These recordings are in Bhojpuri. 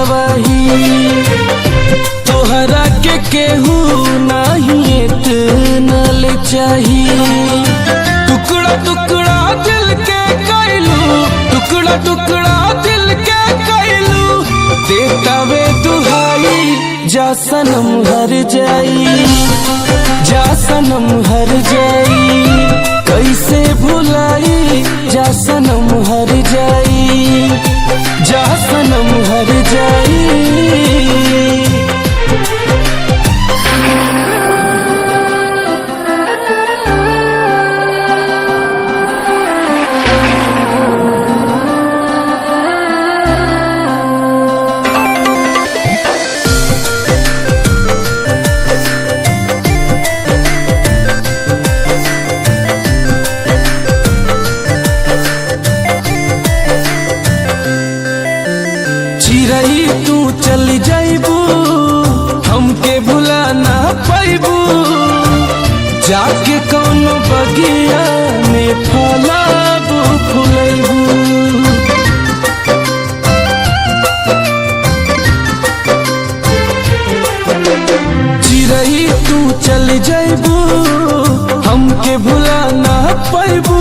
गवाही, तोहरा के केहू नहीं इतना ले चाही। टुकड़ा टुकड़ा दिल के कैलू, टुकड़ा टुकड़ा दिल के कैलू, देता वे दुहाई जा सनम हर जाई, जा सनम हर जाई, कैसे भुलाई जा सनम हर जाई, जा सनम हर जाई। चिरई तू चली जाइबू, हमके भुला ना पाइबू, जाके कौनो बगिया में फलाबू फुलैबू। चिरई तू चली जाइबू, हमके भुला ना पाइबू,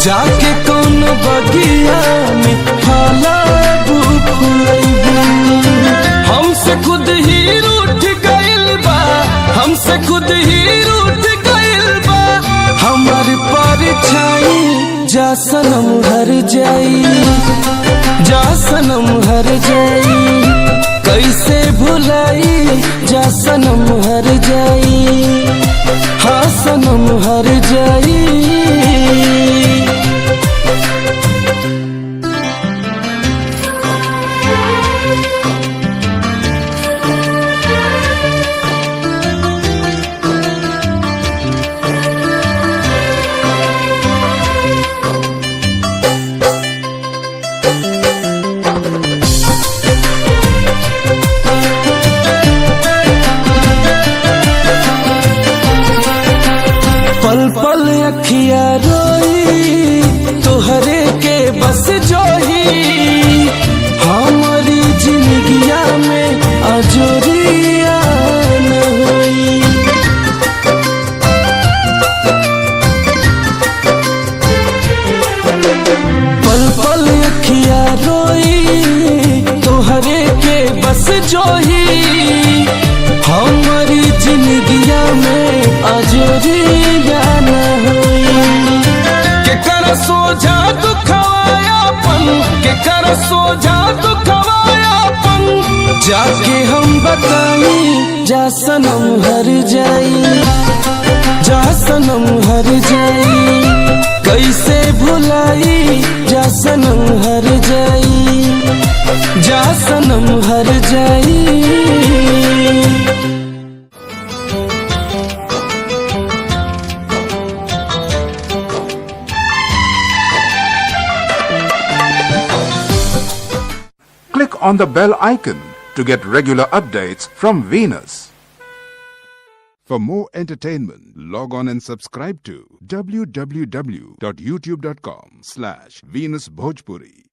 जाके कौनो बगिया में फलाबू फुलैबू। हमसे खुद ही रूठ गइल बा, हमसे खुद ही रूठ गइल बा, हमार परछाई जा सनम हर जाई, जा सनम हर जाई, कैसे भुलाई जा सनम हर जाई, हाँ सनम हर जाई। पल पल अखिया रोई, तोहरे के बस जोही, हमारी जिंदगिया में अजोरिया न होई। पल पल अखिया रोई, तोहरे के बस जोही, हमारी जिंदगिया में अजोरिया न होई। के कर सोझा दुखवायापन, के कर सोझा दुखवायापन, जाके हम बताई जा सनम हर जाई, जा सनम हर जाई, कैसे भुलाई जा सनम हर जाई, जा सनम हर जाई। Click on the bell icon to get regular updates from Venus. For more entertainment, log on and subscribe to www.youtube.com/Venus Bhojpuri.